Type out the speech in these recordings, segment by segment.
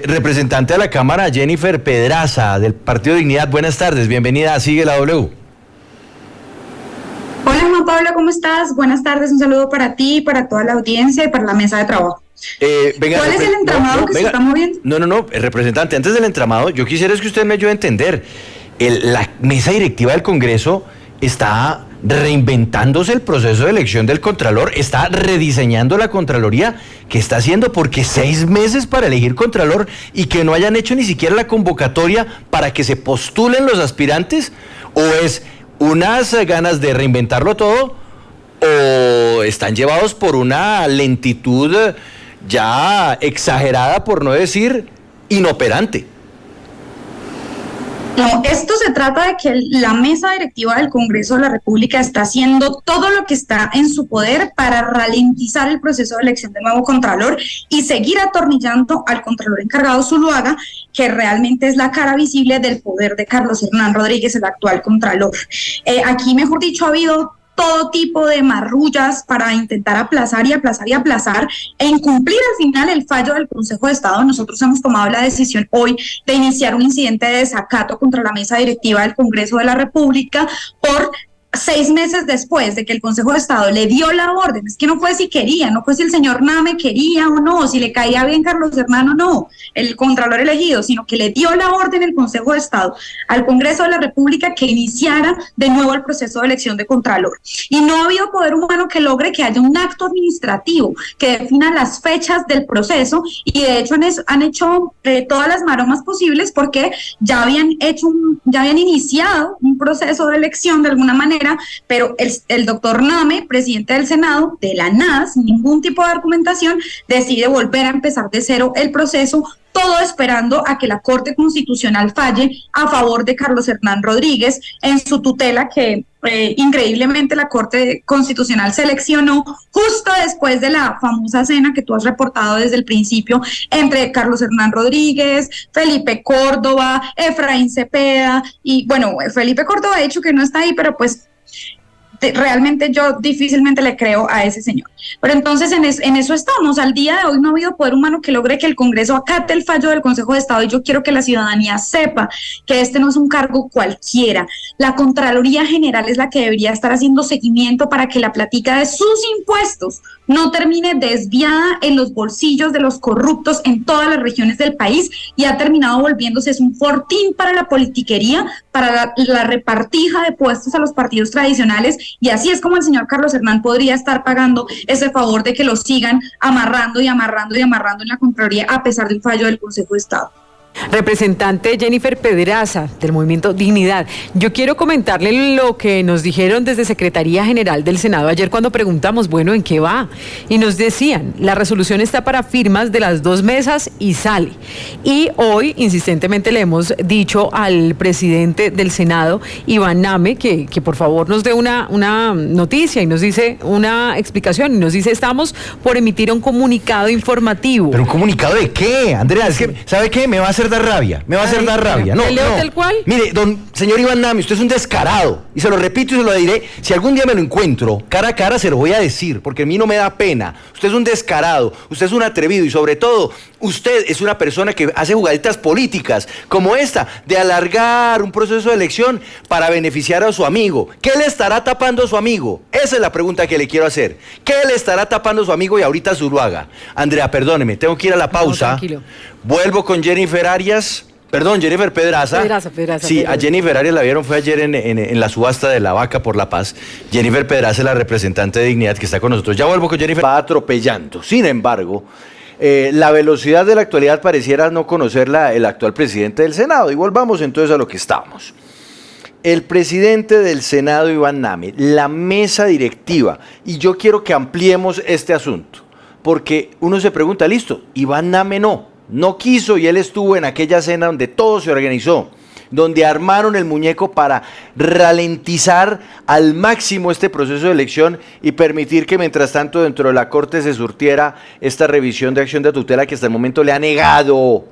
Representante de la Cámara, Jennifer Pedraza, del Partido Dignidad, buenas tardes, bienvenida a Sigue la W. Hola Juan Pablo, ¿cómo estás? Buenas tardes, un saludo para ti, para toda la audiencia y para la mesa de trabajo. ¿Cuál es el entramado que se está moviendo? No, representante, antes del entramado, yo quisiera es que usted me ayude a entender. La mesa directiva del Congreso está reinventándose el proceso de elección del Contralor, está rediseñando la Contraloría. ¿Qué está haciendo? Porque 6 meses para elegir Contralor y que no hayan hecho ni siquiera la convocatoria para que se postulen los aspirantes, ¿o es unas ganas de reinventarlo todo o están llevados por una lentitud ya exagerada, por no decir inoperante? No, esto se trata de que la mesa directiva del Congreso de la República está haciendo todo lo que está en su poder para ralentizar el proceso de elección del nuevo Contralor y seguir atornillando al Contralor encargado Zuluaga, que realmente es la cara visible del poder de Carlos Hernán Rodríguez, el actual Contralor. Aquí, mejor dicho, ha habido todo tipo de marrullas para intentar aplazar e incumplir al final el fallo del Consejo de Estado. Nosotros hemos tomado la decisión hoy de iniciar un incidente de desacato contra la mesa directiva del Congreso de la República por 6 meses después de que el Consejo de Estado le dio la orden. Es que no fue si quería, no fue si el señor Name quería o no, si le caía bien Carlos Hernán o no, el Contralor elegido, sino que le dio la orden el Consejo de Estado al Congreso de la República que iniciara de nuevo el proceso de elección de Contralor. Y no ha habido poder humano que logre que haya un acto administrativo que defina las fechas del proceso, y de hecho han hecho todas las maromas posibles porque ya habían iniciado un proceso de elección de alguna manera, pero el doctor Name, presidente del Senado, de la nada, sin ningún tipo de argumentación, decide volver a empezar de cero el proceso, todo esperando a que la Corte Constitucional falle a favor de Carlos Hernán Rodríguez en su tutela, que increíblemente la Corte Constitucional seleccionó justo después de la famosa cena que tú has reportado desde el principio entre Carlos Hernán Rodríguez, Felipe Córdoba, Efraín Cepeda, y bueno, Felipe Córdoba ha dicho que no está ahí, pero pues realmente yo difícilmente le creo a ese señor. Pero entonces en eso estamos. Al día de hoy no ha habido poder humano que logre que el Congreso acate el fallo del Consejo de Estado, y yo quiero que la ciudadanía sepa que este no es un cargo cualquiera. La Contraloría General es la que debería estar haciendo seguimiento para que la platica de sus impuestos no termine desviada en los bolsillos de los corruptos en todas las regiones del país, y ha terminado volviéndose un fortín para la politiquería, para la repartija de puestos a los partidos tradicionales, y así es como el señor Carlos Hernán podría estar pagando ese favor de que lo sigan amarrando en la Contraloría a pesar del fallo del Consejo de Estado. Representante Jennifer Pedraza, del Movimiento Dignidad, yo quiero comentarle lo que nos dijeron desde Secretaría General del Senado ayer cuando preguntamos, bueno, ¿en qué va? Y nos decían, la resolución está para firmas de las 2 mesas y sale. Y hoy, insistentemente, le hemos dicho al presidente del Senado, Iván Name, que por favor nos dé una noticia y nos dice una explicación, y nos dice, estamos por emitir un comunicado informativo. ¿Pero un comunicado de qué, Andrea? Es que, ¿sabe qué? Me va a hacer dar rabia, No, ¿Del cual? Mire, señor Iván Name, usted es un descarado, y se lo repito y se lo diré, si algún día me lo encuentro cara a cara se lo voy a decir, porque a mí no me da pena. Usted es un descarado, usted es un atrevido, y sobre todo, usted es una persona que hace jugaditas políticas, como esta, de alargar un proceso de elección para beneficiar a su amigo. ¿Qué le estará tapando a su amigo? Esa es la pregunta que le quiero hacer. ¿Qué le estará tapando a su amigo y ahorita Zuluaga? Andrea, perdóneme, tengo que ir a la pausa. No, tranquilo. Vuelvo con Jennifer Pedraza. Sí, a Jennifer Arias la vieron, fue ayer en la subasta de la vaca por la paz. Jennifer Pedraza es la representante de Dignidad que está con nosotros. Ya vuelvo con Jennifer. Va atropellando. Sin embargo, la velocidad de la actualidad pareciera no conocerla el actual presidente del Senado. Y volvamos entonces a lo que estábamos. El presidente del Senado, Iván Name, la mesa directiva, y yo quiero que ampliemos este asunto, porque uno se pregunta, listo, Iván Name no quiso, y él estuvo en aquella cena donde todo se organizó, donde armaron el muñeco para ralentizar al máximo este proceso de elección y permitir que mientras tanto dentro de la Corte se surtiera esta revisión de acción de tutela que hasta el momento le ha negado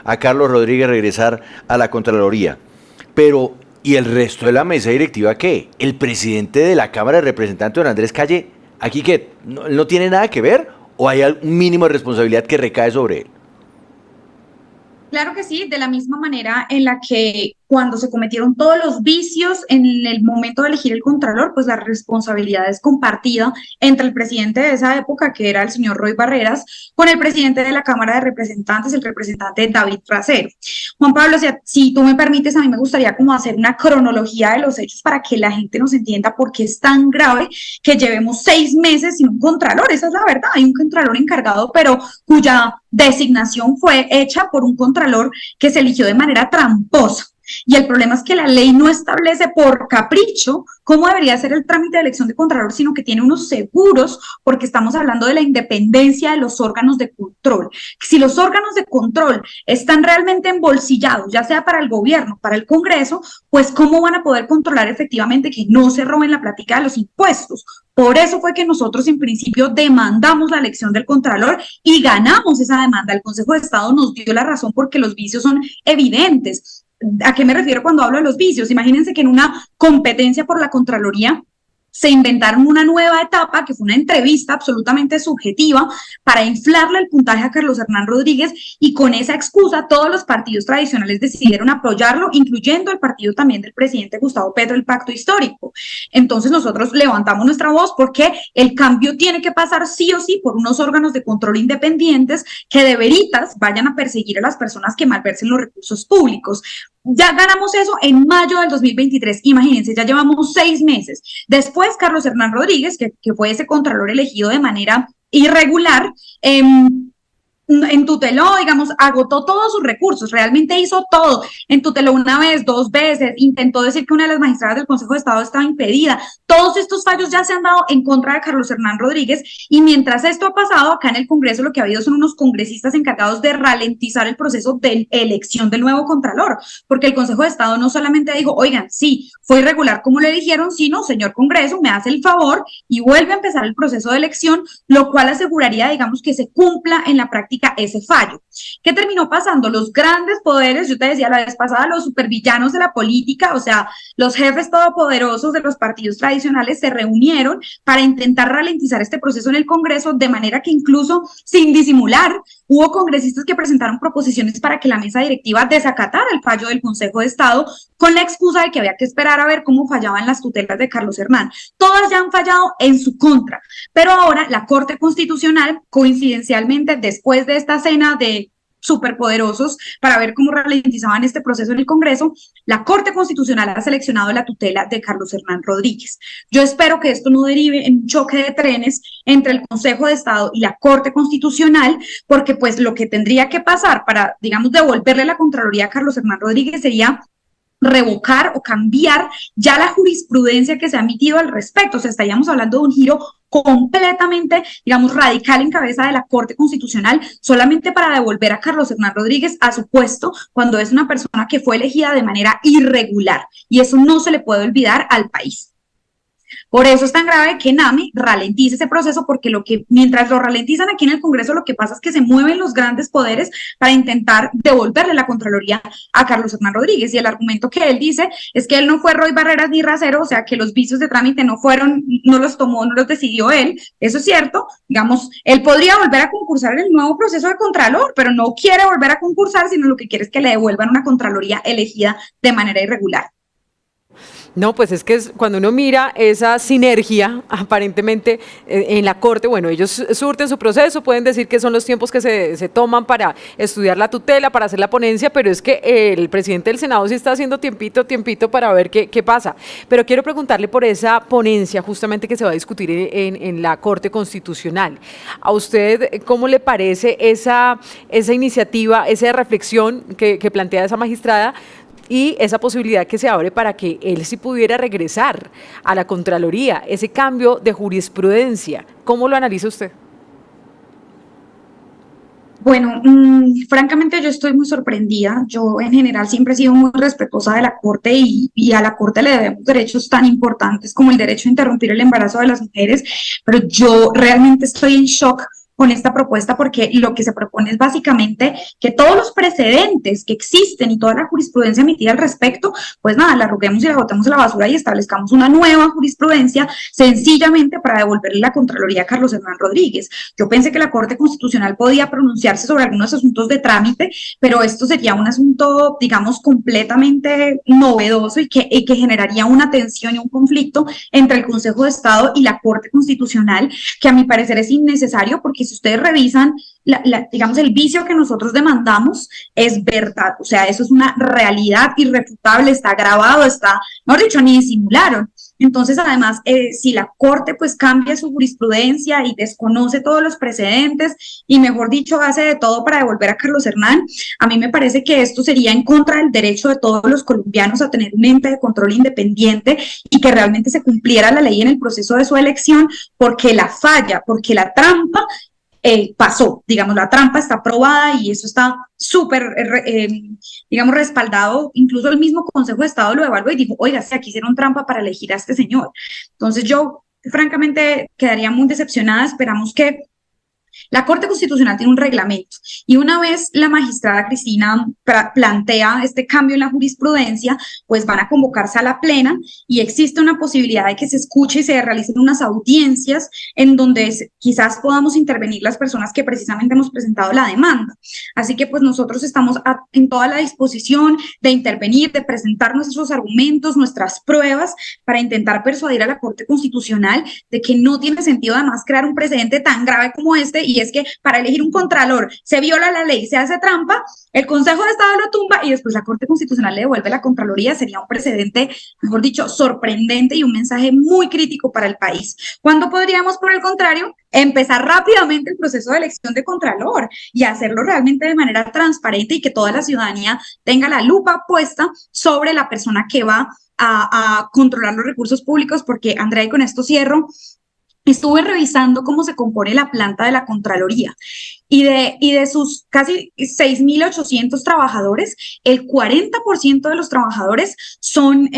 a Carlos Rodríguez regresar a la Contraloría. Pero, ¿y el resto de la mesa directiva qué? El presidente de la Cámara de Representantes, don Andrés Calle, ¿aquí qué? ¿No tiene nada que ver? ¿O hay un mínimo de responsabilidad que recae sobre él? Claro que sí, de la misma manera en la que cuando se cometieron todos los vicios en el momento de elegir el contralor, pues la responsabilidad es compartida entre el presidente de esa época, que era el señor Roy Barreras, con el presidente de la Cámara de Representantes, el representante David Trasero. Juan Pablo, si tú me permites, a mí me gustaría como hacer una cronología de los hechos para que la gente nos entienda por qué es tan grave que llevemos 6 meses sin un contralor. Esa es la verdad, hay un contralor encargado, pero cuya designación fue hecha por un contralor que se eligió de manera tramposa. Y el problema es que la ley no establece por capricho cómo debería ser el trámite de elección de contralor, sino que tiene unos seguros, porque estamos hablando de la independencia de los órganos de control. Si los órganos de control están realmente embolsillados, ya sea para el gobierno, para el Congreso, pues ¿cómo van a poder controlar efectivamente que no se roben la plática de los impuestos? Por eso fue que nosotros en principio demandamos la elección del contralor y ganamos esa demanda. El Consejo de Estado nos dio la razón porque los vicios son evidentes. ¿A qué me refiero cuando hablo de los vicios? Imagínense que en una competencia por la Contraloría se inventaron una nueva etapa, que fue una entrevista absolutamente subjetiva para inflarle el puntaje a Carlos Hernán Rodríguez, y con esa excusa todos los partidos tradicionales decidieron apoyarlo, incluyendo el partido también del presidente Gustavo Petro, el Pacto Histórico. Entonces nosotros levantamos nuestra voz porque el cambio tiene que pasar sí o sí por unos órganos de control independientes que de veritas vayan a perseguir a las personas que malversen los recursos públicos. Ya ganamos eso en mayo del 2023, imagínense, ya llevamos 6 meses. Después, Carlos Hernán Rodríguez, que fue ese contralor elegido de manera irregular, entuteló, digamos, agotó todos sus recursos, realmente hizo todo, entuteló una vez, 2 veces, intentó decir que una de las magistradas del Consejo de Estado estaba impedida. Todos estos fallos ya se han dado en contra de Carlos Hernán Rodríguez, y mientras esto ha pasado, acá en el Congreso lo que ha habido son unos congresistas encargados de ralentizar el proceso de elección del nuevo contralor, porque el Consejo de Estado no solamente dijo, oigan, sí, fue irregular como le dijeron, sino, señor Congreso, me hace el favor y vuelve a empezar el proceso de elección, lo cual aseguraría, digamos, que se cumpla en la práctica ese fallo. ¿Qué terminó pasando? Los grandes poderes, yo te decía la vez pasada, los supervillanos de la política, o sea, los jefes todopoderosos de los partidos tradicionales se reunieron para intentar ralentizar este proceso en el Congreso, de manera que incluso sin disimular, hubo congresistas que presentaron proposiciones para que la mesa directiva desacatara el fallo del Consejo de Estado con la excusa de que había que esperar a ver cómo fallaban las tutelas de Carlos Hernán. Todas ya han fallado en su contra, pero ahora la Corte Constitucional, coincidencialmente después de esta cena de superpoderosos para ver cómo ralentizaban este proceso en el Congreso, la Corte Constitucional ha seleccionado la tutela de Carlos Hernán Rodríguez. Yo espero que esto no derive en un choque de trenes entre el Consejo de Estado y la Corte Constitucional, porque pues lo que tendría que pasar para, digamos, devolverle la Contraloría a Carlos Hernán Rodríguez sería revocar o cambiar ya la jurisprudencia que se ha emitido al respecto. O sea, estaríamos hablando de un giro completamente, digamos, radical en cabeza de la Corte Constitucional, solamente para devolver a Carlos Hernán Rodríguez a su puesto cuando es una persona que fue elegida de manera irregular. Y eso no se le puede olvidar al país. Por eso es tan grave que NAMI ralentice ese proceso, porque mientras lo ralentizan aquí en el Congreso, lo que pasa es que se mueven los grandes poderes para intentar devolverle la Contraloría a Carlos Hernán Rodríguez. Y el argumento que él dice es que él no fue Roy Barreras ni Rasero, o sea, que los vicios de trámite no los tomó, no los decidió él. Eso es cierto. Digamos, él podría volver a concursar en el nuevo proceso de Contralor, pero no quiere volver a concursar, sino lo que quiere es que le devuelvan una Contraloría elegida de manera irregular. No, pues es que cuando uno mira esa sinergia, aparentemente en la Corte, bueno, ellos surten su proceso, pueden decir que son los tiempos que se toman para estudiar la tutela, para hacer la ponencia, pero es que el presidente del Senado sí está haciendo tiempito para ver qué pasa. Pero quiero preguntarle por esa ponencia justamente que se va a discutir en la Corte Constitucional. ¿A usted cómo le parece esa iniciativa, esa reflexión que plantea esa magistrada, y esa posibilidad que se abre para que él sí pudiera regresar a la Contraloría, ese cambio de jurisprudencia? ¿Cómo lo analiza usted? Bueno, francamente yo estoy muy sorprendida. Yo en general siempre he sido muy respetuosa de la Corte y a la Corte le debemos derechos tan importantes como el derecho a interrumpir el embarazo de las mujeres, pero yo realmente estoy en shock con esta propuesta, porque lo que se propone es básicamente que todos los precedentes que existen y toda la jurisprudencia emitida al respecto, pues nada, la arruguemos y la botemos a la basura y establezcamos una nueva jurisprudencia sencillamente para devolverle la Contraloría a Carlos Hernán Rodríguez. Yo pensé que la Corte Constitucional podía pronunciarse sobre algunos asuntos de trámite, pero esto sería un asunto, digamos, completamente novedoso y que generaría una tensión y un conflicto entre el Consejo de Estado y la Corte Constitucional, que a mi parecer es innecesario, porque si ustedes revisan, digamos, el vicio que nosotros demandamos es verdad, o sea, eso es una realidad irrefutable, está grabado, está, mejor dicho, ni disimularon. Entonces, además, si la Corte pues cambia su jurisprudencia y desconoce todos los precedentes y, mejor dicho, hace de todo para devolver a Carlos Hernán, a mí me parece que esto sería en contra del derecho de todos los colombianos a tener un ente de control independiente y que realmente se cumpliera la ley en el proceso de su elección, porque la falla, porque la trampa pasó, digamos, la trampa está probada y eso está súper, digamos, respaldado. Incluso el mismo Consejo de Estado lo evaluó y dijo, oiga, si aquí hicieron trampa para elegir a este señor. Entonces yo, francamente, quedaría muy decepcionada. Esperamos que la Corte Constitucional tiene un reglamento y una vez la magistrada Cristina plantea este cambio en la jurisprudencia, pues van a convocarse a la plena y existe una posibilidad de que se escuche y se realicen unas audiencias en donde quizás podamos intervenir las personas que precisamente hemos presentado la demanda. Así que pues nosotros estamos en toda la disposición de intervenir, de presentar nuestros argumentos, nuestras pruebas para intentar persuadir a la Corte Constitucional de que no tiene sentido además crear un precedente tan grave como este, y es que para elegir un contralor se viola la ley, se hace trampa, el Consejo de Estado lo tumba y después la Corte Constitucional le devuelve la Contraloría. Sería un precedente, mejor dicho, sorprendente y un mensaje muy crítico para el país. ¿Cuándo podríamos, por el contrario, empezar rápidamente el proceso de elección de contralor y hacerlo realmente de manera transparente y que toda la ciudadanía tenga la lupa puesta sobre la persona que va a controlar los recursos públicos? Porque, Andrea, y con esto cierro, estuve revisando cómo se compone la planta de la Contraloría y de sus casi 6.800 trabajadores, el 40% de los trabajadores son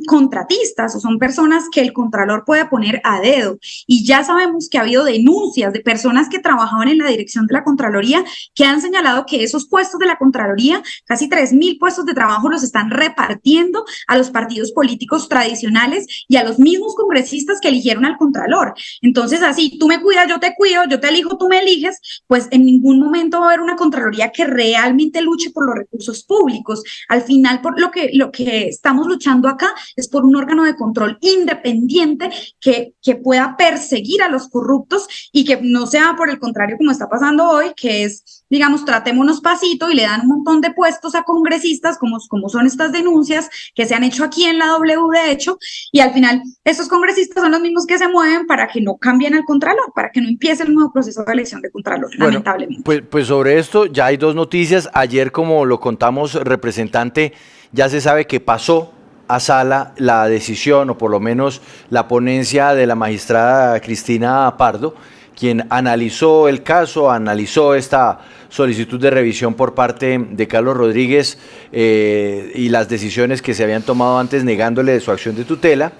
contratistas o son personas que el Contralor puede poner a dedo. Y ya sabemos que ha habido denuncias de personas que trabajaban en la dirección de la Contraloría que han señalado que esos puestos de la Contraloría, casi 3.000 puestos de trabajo, los están repartiendo a los partidos políticos tradicionales y a los mismos congresistas que eligieron al Contralor. Entonces, así, tú me cuidas, yo te cuido, yo te elijo, tú me eliges, pues en ningún momento va a haber una Contraloría que realmente luche por los recursos públicos. Al final, por lo que estamos luchando acá es por un órgano de control independiente que pueda perseguir a los corruptos y que no sea por el contrario como está pasando hoy, que es, digamos, tratémonos pasito y le dan un montón de puestos a congresistas, como son estas denuncias que se han hecho aquí en la W, de hecho, y al final estos congresistas son los mismos que se mueven para que no cambien al Contralor, para que no empiece el nuevo proceso de elección de Contralor, bueno, lamentablemente. Pues sobre esto ya hay dos noticias. Ayer, como lo contamos, representante, ya se sabe que pasó a sala la decisión, o por lo menos la ponencia de la magistrada Cristina Pardo, quien analizó el caso, analizó esta solicitud de revisión por parte de Carlos Rodríguez y las decisiones que se habían tomado antes negándole su acción de tutela.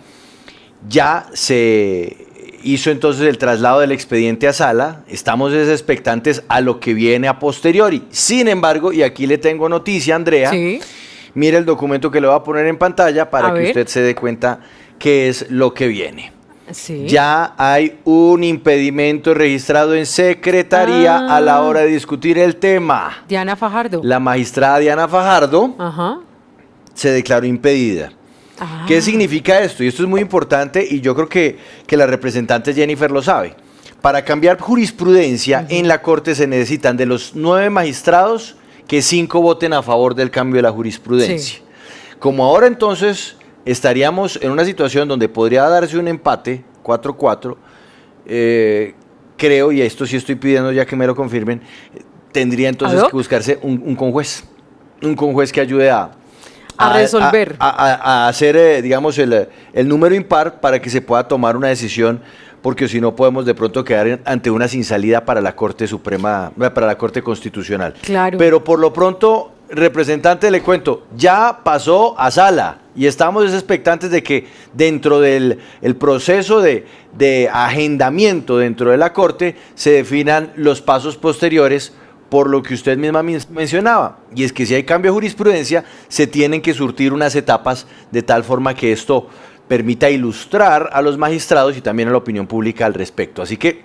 Ya se hizo entonces el traslado del expediente a sala, estamos expectantes a lo que viene a posteriori. Sin embargo, y aquí le tengo noticia, Andrea, sí. Mire el documento que le voy a poner en pantalla para que usted se dé cuenta qué es lo que viene. Sí. Ya hay un impedimento registrado en secretaría a la hora de discutir el tema. Diana Fajardo. La magistrada Diana Fajardo se declaró impedida. ¿Qué significa esto? Y esto es muy importante y yo creo que la representante Jennifer lo sabe. Para cambiar jurisprudencia en la Corte se necesitan de los 9 magistrados que 5 voten a favor del cambio de la jurisprudencia. Sí. Como ahora entonces estaríamos en una situación donde podría darse un empate, 4-4, creo, y esto sí estoy pidiendo ya que me lo confirmen, tendría entonces que buscarse un conjuez que ayude a resolver. A hacer, digamos, el número impar para que se pueda tomar una decisión, porque si no podemos de pronto quedar ante una sin salida para la Corte Suprema, para la Corte Constitucional. Claro. Pero por lo pronto representante, le cuento, ya pasó a sala y estamos expectantes de que dentro del proceso de agendamiento dentro de la Corte se definan los pasos posteriores, por lo que usted misma mencionaba, y es que si hay cambio de jurisprudencia, se tienen que surtir unas etapas de tal forma que esto permita ilustrar a los magistrados y también a la opinión pública al respecto. Así que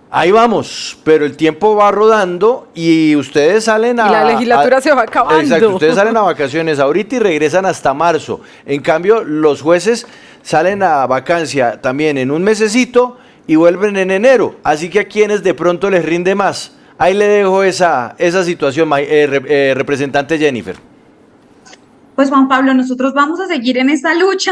ahí vamos, pero el tiempo va rodando y ustedes salen a... Y la legislatura se va acabando. Exacto, ustedes salen a vacaciones ahorita y regresan hasta marzo. En cambio, los jueces salen a vacancia también en un mesecito y vuelven en enero. Así que a quienes de pronto les rinde más. Ahí le dejo esa situación, representante Jennifer. Pues Juan Pablo, nosotros vamos a seguir en esta lucha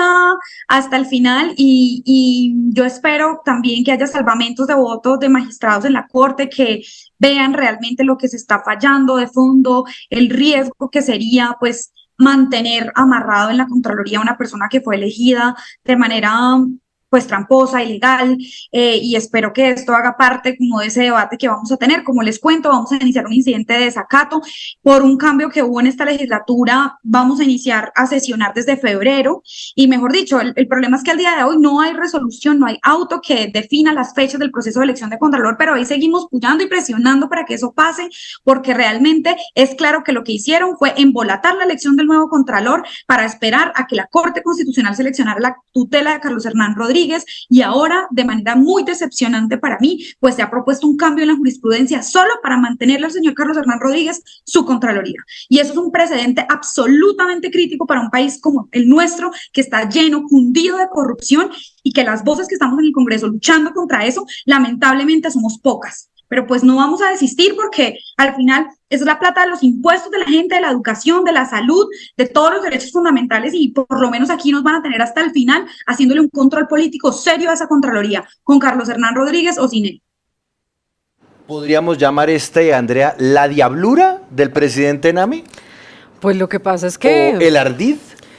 hasta el final y yo espero también que haya salvamentos de votos de magistrados en la Corte que vean realmente lo que se está fallando de fondo, el riesgo que sería pues mantener amarrado en la Contraloría a una persona que fue elegida de manera pues tramposa, ilegal, y espero que esto haga parte como de ese debate que vamos a tener. Como les cuento, vamos a iniciar un incidente de desacato por un cambio que hubo en esta legislatura. Vamos a iniciar a sesionar desde febrero y mejor dicho, el problema es que al día de hoy no hay resolución, no hay auto que defina las fechas del proceso de elección de Contralor, pero ahí seguimos puyando y presionando para que eso pase, porque realmente es claro que lo que hicieron fue embolatar la elección del nuevo Contralor para esperar a que la Corte Constitucional seleccionara la tutela de Carlos Hernán Rodríguez, y ahora, de manera muy decepcionante para mí, pues se ha propuesto un cambio en la jurisprudencia solo para mantenerle al señor Carlos Hernán Rodríguez su Contraloría. Y eso es un precedente absolutamente crítico para un país como el nuestro, que está lleno, cundido de corrupción, y que las voces que estamos en el Congreso luchando contra eso, lamentablemente somos pocas. Pero pues no vamos a desistir porque al final es la plata de los impuestos de la gente, de la educación, de la salud, de todos los derechos fundamentales y por lo menos aquí nos van a tener hasta el final haciéndole un control político serio a esa Contraloría, con Carlos Hernán Rodríguez o sin él. ¿Podríamos llamar Andrea, la diablura del presidente Nami? Pues lo que pasa es que... ¿O el ardid?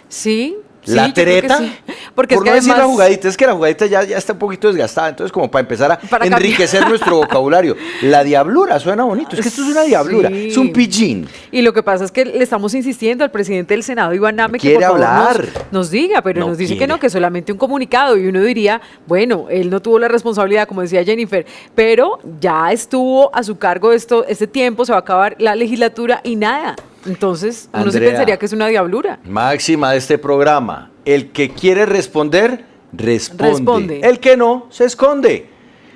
Sí. ¿La treta? Sí. Porque por es no que decir además, la jugadita, es que la jugadita ya está un poquito desgastada, entonces como para empezar a enriquecer nuestro vocabulario. La diablura suena bonito, es que esto es una diablura, sí. Es un pillín. Y lo que pasa es que le estamos insistiendo al presidente del Senado, Iván Name, que por favor nos diga, pero no nos dice que no, que solamente un comunicado, y uno diría, bueno, él no tuvo la responsabilidad, como decía Jennifer, pero ya estuvo a su cargo este tiempo, se va a acabar la legislatura y nada. Entonces, uno se pensaría que es una diablura. Máxima de este programa, el que quiere responder, responde. El que no, se esconde.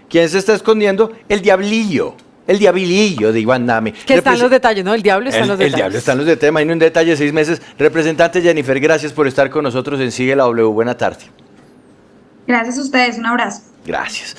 ¿Quién se está escondiendo? El diablillo de Iván Name. Que está en los detalles, ¿no? El diablo está en los detalles. El diablo está en los detalles, imagino un detalle, 6 meses. Representante Jennifer, gracias por estar con nosotros en Sigue la W. Buena tarde. Gracias a ustedes, un abrazo. Gracias.